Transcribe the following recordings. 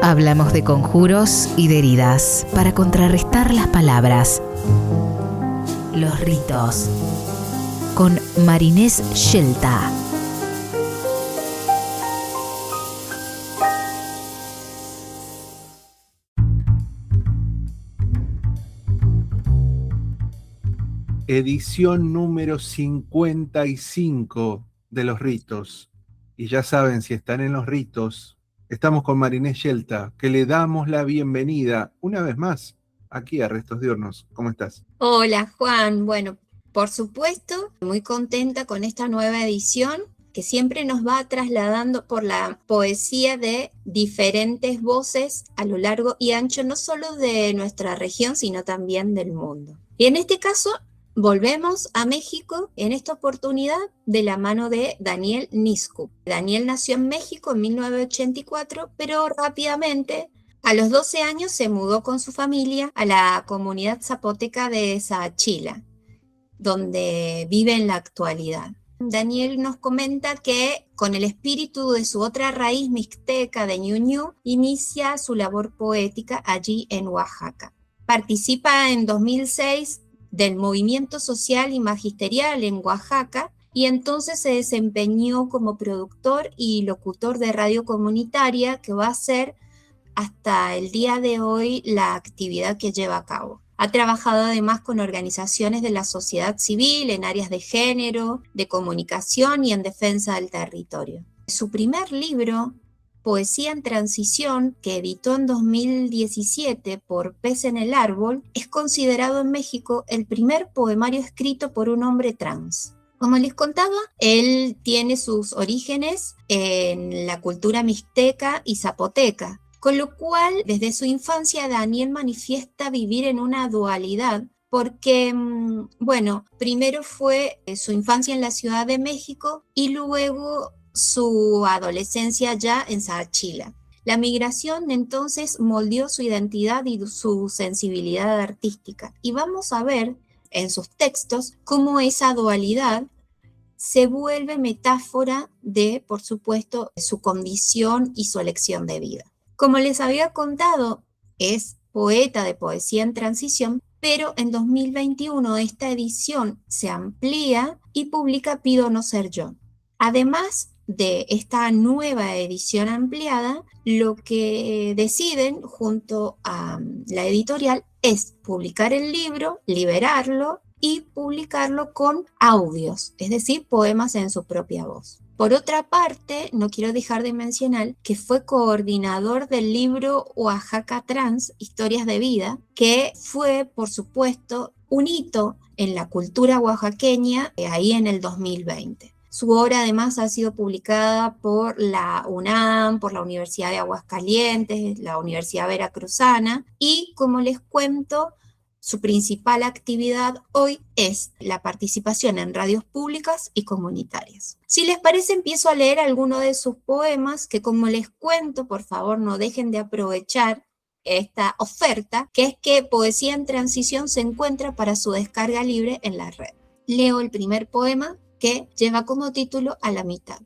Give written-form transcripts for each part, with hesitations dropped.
Hablamos de conjuros y de heridas para contrarrestar las palabras. Los ritos. Con Marinés Scelta. Edición número 55 de los ritos. Y ya saben, si están en los ritos, estamos con Marinés Scelta, que le damos la bienvenida una vez más aquí a Restos Diurnos. ¿Cómo estás? Hola Juan, bueno, por supuesto, muy contenta con esta nueva edición que siempre nos va trasladando por la poesía de diferentes voces a lo largo y ancho, no solo de nuestra región, sino también del mundo. Y en este caso, volvemos a México, en esta oportunidad de la mano de Daniel Nizcup. Daniel nació en México en 1984, pero rápidamente, a los 12 años, se mudó con su familia a la comunidad zapoteca de Saachila, donde vive en la actualidad. Daniel nos comenta que con el espíritu de su otra raíz mixteca de Ñuñu, inicia su labor poética allí en Oaxaca. Participa en 2006 del movimiento social y magisterial en Oaxaca y entonces se desempeñó como productor y locutor de radio comunitaria, que va a ser hasta el día de hoy la actividad que lleva a cabo. Ha trabajado además con organizaciones de la sociedad civil en áreas de género, de comunicación y en defensa del territorio. Su primer libro, Poesía en Transición, que editó en 2017 por Pez en el Árbol, es considerado en México el primer poemario escrito por un hombre trans. Como les contaba, él tiene sus orígenes en la cultura mixteca y zapoteca, con lo cual desde su infancia Daniel manifiesta vivir en una dualidad, porque, bueno, primero fue su infancia en la Ciudad de México y luego su adolescencia ya en Saachila. La migración entonces moldeó su identidad y su sensibilidad artística. Y vamos a ver en sus textos cómo esa dualidad se vuelve metáfora de, por supuesto, su condición y su elección de vida. Como les había contado, es poeta de poesía en transición, pero en 2021 esta edición se amplía y publica Pido no ser yo. Además de esta nueva edición ampliada, lo que deciden junto a la editorial es publicar el libro, liberarlo y publicarlo con audios, es decir, poemas en su propia voz. Por otra parte, no quiero dejar de mencionar que fue coordinador del libro Oaxaca Trans, Historias de Vida, que fue, por supuesto, un hito en la cultura oaxaqueña ahí en el 2020. Su obra además ha sido publicada por la UNAM, por la Universidad de Aguascalientes, la Universidad Veracruzana y, como les cuento, su principal actividad hoy es la participación en radios públicas y comunitarias. Si les parece, empiezo a leer algunos de sus poemas que, como les cuento, por favor no dejen de aprovechar esta oferta, que es que Poesía en Transición se encuentra para su descarga libre en la red. Leo el primer poema, que lleva como título A la mitad.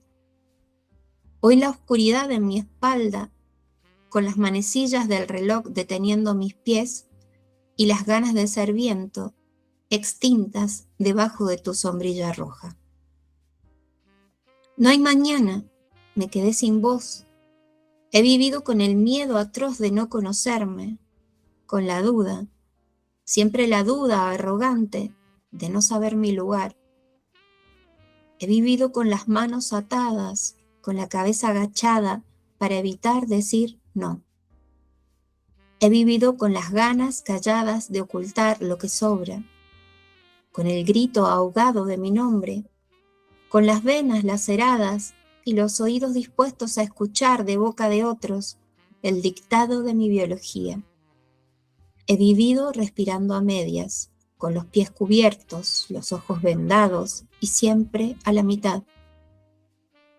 Hoy la oscuridad en mi espalda, con las manecillas del reloj deteniendo mis pies, y las ganas de ser viento, extintas debajo de tu sombrilla roja. No hay mañana, me quedé sin voz. He vivido con el miedo atroz de no conocerme, con la duda, siempre la duda arrogante de no saber mi lugar. He vivido con las manos atadas, con la cabeza agachada para evitar decir no. He vivido con las ganas calladas de ocultar lo que sobra, con el grito ahogado de mi nombre, con las venas laceradas y los oídos dispuestos a escuchar de boca de otros el dictado de mi biología. He vivido respirando a medias, con los pies cubiertos, los ojos vendados y siempre a la mitad.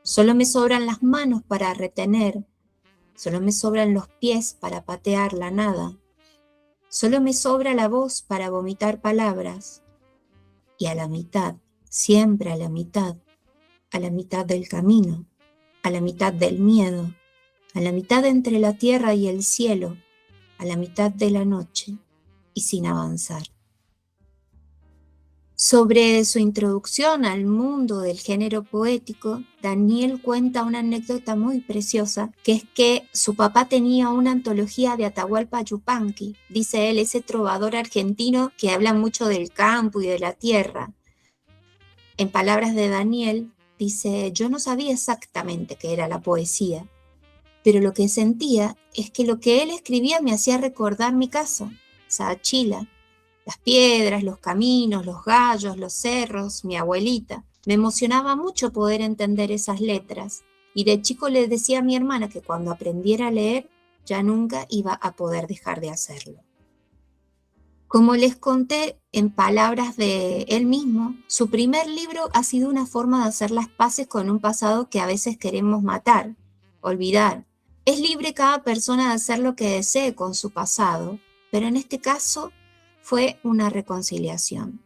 Solo me sobran las manos para retener. Solo me sobran los pies para patear la nada. Solo me sobra la voz para vomitar palabras. Y a la mitad, siempre a la mitad del camino, a la mitad del miedo, a la mitad entre la tierra y el cielo, a la mitad de la noche y sin avanzar. Sobre su introducción al mundo del género poético, Daniel cuenta una anécdota muy preciosa, que es que su papá tenía una antología de Atahualpa Yupanqui, dice él, ese trovador argentino que habla mucho del campo y de la tierra. En palabras de Daniel, dice, yo no sabía exactamente qué era la poesía, pero lo que sentía es que lo que él escribía me hacía recordar mi casa, Saachila, las piedras, los caminos, los gallos, los cerros, mi abuelita. Me emocionaba mucho poder entender esas letras, y de chico le decía a mi hermana que cuando aprendiera a leer, ya nunca iba a poder dejar de hacerlo. Como les conté en palabras de él mismo, su primer libro ha sido una forma de hacer las paces con un pasado que a veces queremos matar, olvidar. Es libre cada persona de hacer lo que desee con su pasado, pero en este caso fue una reconciliación.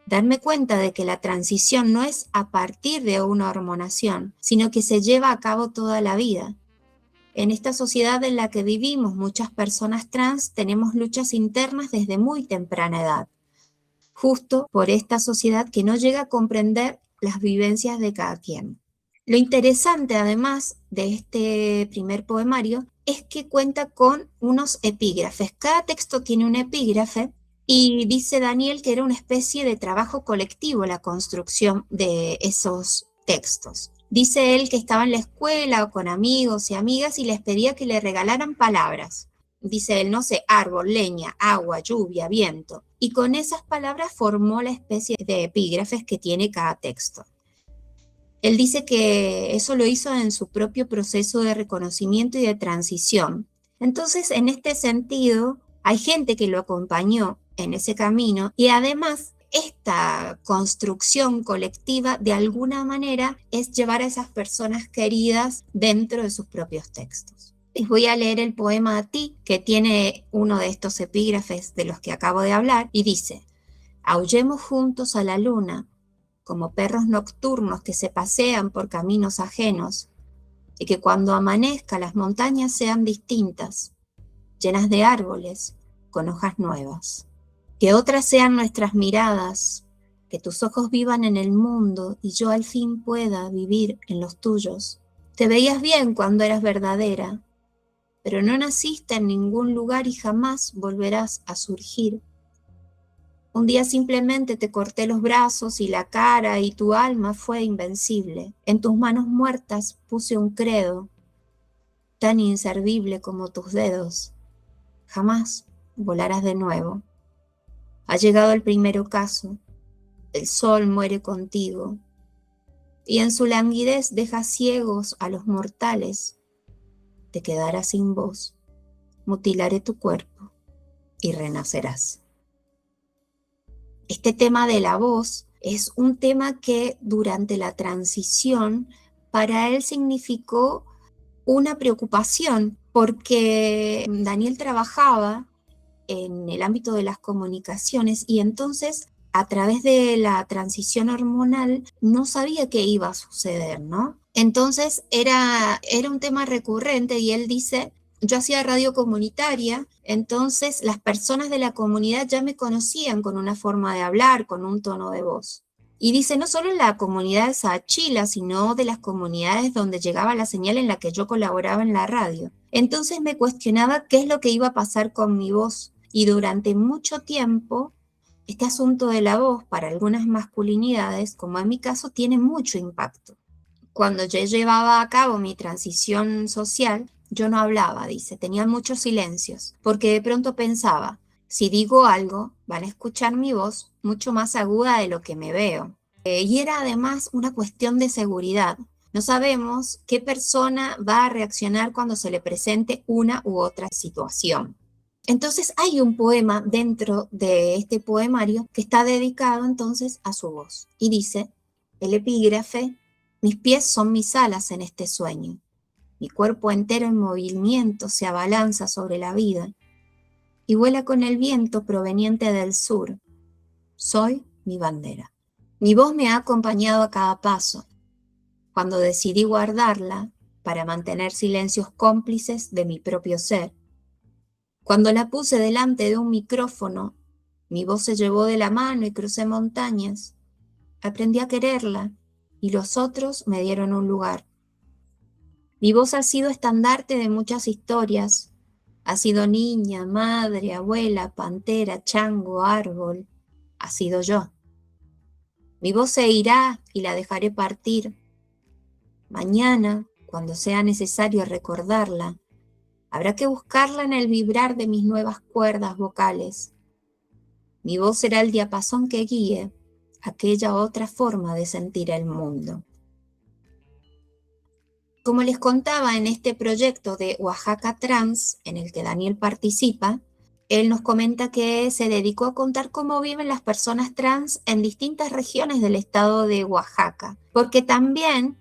Darme cuenta de que la transición no es a partir de una hormonación, sino que se lleva a cabo toda la vida. En esta sociedad en la que vivimos, muchas personas trans tenemos luchas internas desde muy temprana edad, justo por esta sociedad que no llega a comprender las vivencias de cada quien. Lo interesante, además de este primer poemario, es que cuenta con unos epígrafes. Cada texto tiene un epígrafe y dice Daniel que era una especie de trabajo colectivo la construcción de esos textos. Dice él que estaba en la escuela o con amigos y amigas y les pedía que le regalaran palabras. Dice él, no sé, árbol, leña, agua, lluvia, viento. Y con esas palabras formó la especie de epígrafes que tiene cada texto. Él dice que eso lo hizo en su propio proceso de reconocimiento y de transición. Entonces, en este sentido, hay gente que lo acompañó en ese camino y además esta construcción colectiva de alguna manera es llevar a esas personas queridas dentro de sus propios textos. Les voy a leer el poema A ti, que tiene uno de estos epígrafes de los que acabo de hablar, y dice: aullemos juntos a la luna, como perros nocturnos que se pasean por caminos ajenos, y que cuando amanezca las montañas sean distintas, llenas de árboles, con hojas nuevas. Que otras sean nuestras miradas, que tus ojos vivan en el mundo y yo al fin pueda vivir en los tuyos. Te veías bien cuando eras verdadera, pero no naciste en ningún lugar y jamás volverás a surgir. Un día simplemente te corté los brazos y la cara y tu alma fue invencible. En tus manos muertas puse un credo, tan inservible como tus dedos. Jamás volarás de nuevo. Ha llegado el primer ocaso, el sol muere contigo, y en su languidez deja ciegos a los mortales. Te quedarás sin voz, mutilaré tu cuerpo y renacerás. Este tema de la voz es un tema que durante la transición para él significó una preocupación, porque Daniel trabajaba en el ámbito de las comunicaciones y entonces a través de la transición hormonal no sabía qué iba a suceder, ¿no? Entonces era un tema recurrente y él dice: yo hacía radio comunitaria, entonces las personas de la comunidad ya me conocían con una forma de hablar, con un tono de voz. Y dice, no solo en la comunidad de Saachila, sino de las comunidades donde llegaba la señal en la que yo colaboraba en la radio. Entonces me cuestionaba qué es lo que iba a pasar con mi voz. Y durante mucho tiempo, este asunto de la voz para algunas masculinidades, como en mi caso, tiene mucho impacto. Cuando yo llevaba a cabo mi transición social, yo no hablaba, dice, tenía muchos silencios, porque de pronto pensaba, si digo algo, van a escuchar mi voz mucho más aguda de lo que me veo. Y era además una cuestión de seguridad. No sabemos qué persona va a reaccionar cuando se le presente una u otra situación. Entonces hay un poema dentro de este poemario que está dedicado entonces a su voz. Y dice, el epígrafe: mis pies son mis alas en este sueño. Mi cuerpo entero en movimiento se abalanza sobre la vida y vuela con el viento proveniente del sur. Soy mi bandera. Mi voz me ha acompañado a cada paso. Cuando decidí guardarla, para mantener silencios cómplices de mi propio ser. Cuando la puse delante de un micrófono, mi voz se llevó de la mano y crucé montañas. Aprendí a quererla y los otros me dieron un lugar. Mi voz ha sido estandarte de muchas historias. Ha sido niña, madre, abuela, pantera, chango, árbol. Ha sido yo. Mi voz se irá y la dejaré partir. Mañana, cuando sea necesario recordarla, habrá que buscarla en el vibrar de mis nuevas cuerdas vocales. Mi voz será el diapasón que guíe aquella otra forma de sentir el mundo. Como les contaba, en este proyecto de Oaxaca Trans, en el que Daniel participa, él nos comenta que se dedicó a contar cómo viven las personas trans en distintas regiones del estado de Oaxaca, porque también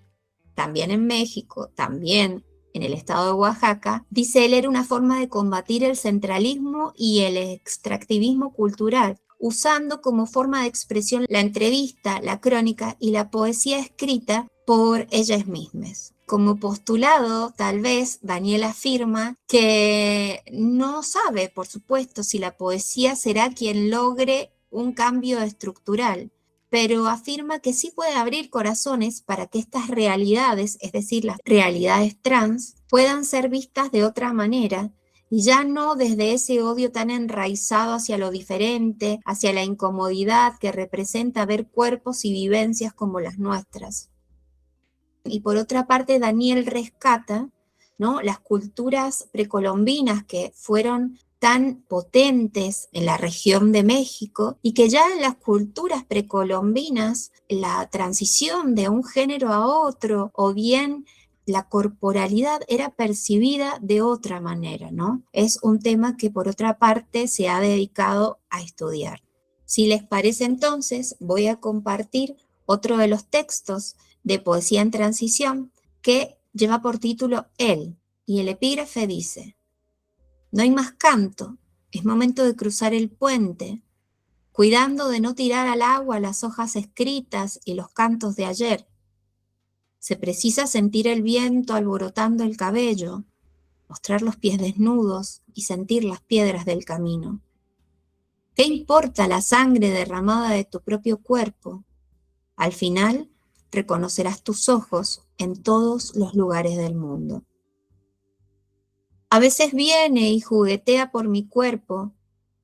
en México, también en el estado de Oaxaca, dice él, era una forma de combatir el centralismo y el extractivismo cultural, usando como forma de expresión la entrevista, la crónica y la poesía escrita por ellas mismas. Como postulado, tal vez Daniel afirma que no sabe, por supuesto, si la poesía será quien logre un cambio estructural, pero afirma que sí puede abrir corazones para que estas realidades, es decir, las realidades trans, puedan ser vistas de otra manera, y ya no desde ese odio tan enraizado hacia lo diferente, hacia la incomodidad que representa ver cuerpos y vivencias como las nuestras. Y por otra parte, Daniel rescata, ¿no?, las culturas precolombinas que fueron tan potentes en la región de México y que ya en las culturas precolombinas la transición de un género a otro o bien la corporalidad era percibida de otra manera, ¿no? Es un tema que por otra parte se ha dedicado a estudiar. Si les parece entonces, voy a compartir otro de los textos de poesía en transición que lleva por título Él, y el epígrafe dice: no hay más canto, es momento de cruzar el puente, cuidando de no tirar al agua las hojas escritas y los cantos de ayer. Se precisa sentir el viento alborotando el cabello, mostrar los pies desnudos y sentir las piedras del camino. ¿Qué importa la sangre derramada de tu propio cuerpo? Al final, reconocerás tus ojos en todos los lugares del mundo. A veces viene y juguetea por mi cuerpo,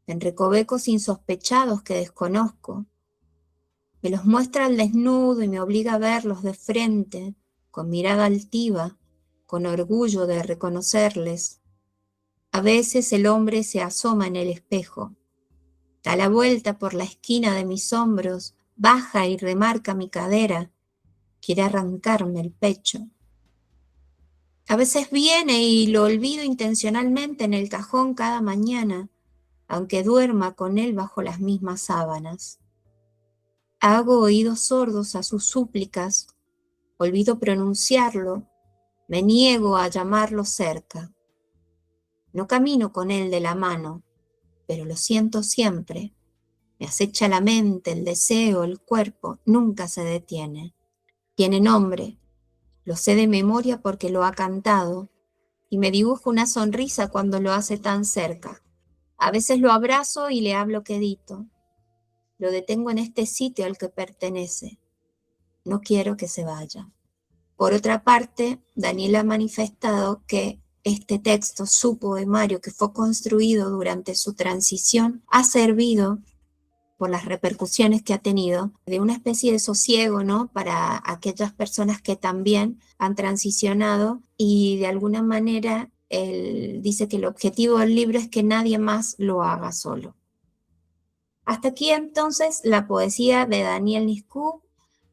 en recovecos insospechados que desconozco. Me los muestra al desnudo y me obliga a verlos de frente, con mirada altiva, con orgullo de reconocerles. A veces el hombre se asoma en el espejo, da la vuelta por la esquina de mis hombros, baja y remarca mi cadera, quiere arrancarme el pecho. A veces viene y lo olvido intencionalmente en el cajón cada mañana, aunque duerma con él bajo las mismas sábanas. Hago oídos sordos a sus súplicas, olvido pronunciarlo, me niego a llamarlo cerca. No camino con él de la mano, pero lo siento siempre. Me acecha la mente, el deseo, el cuerpo, nunca se detiene. Tiene nombre. Lo sé de memoria porque lo ha cantado y me dibuja una sonrisa cuando lo hace tan cerca. A veces lo abrazo y le hablo quedito. Lo detengo en este sitio al que pertenece. No quiero que se vaya. Por otra parte, Daniel ha manifestado que este texto, su poemario que fue construido durante su transición, ha servido, por las repercusiones que ha tenido, de una especie de sosiego, ¿no?, para aquellas personas que también han transicionado, y de alguna manera él dice que el objetivo del libro es que nadie más lo haga solo. Hasta aquí entonces la poesía de Daniel Niscu.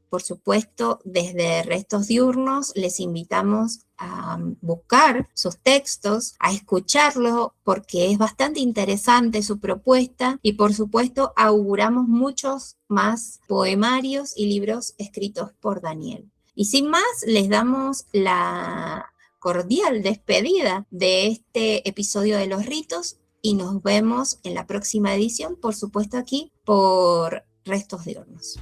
Por supuesto, desde Restos Diurnos les invitamos a buscar sus textos, a escucharlo, porque es bastante interesante su propuesta, y por supuesto auguramos muchos más poemarios y libros escritos por Daniel. Y sin más, les damos la cordial despedida de este episodio de Los Ritos y nos vemos en la próxima edición, por supuesto aquí por Restos Diurnos.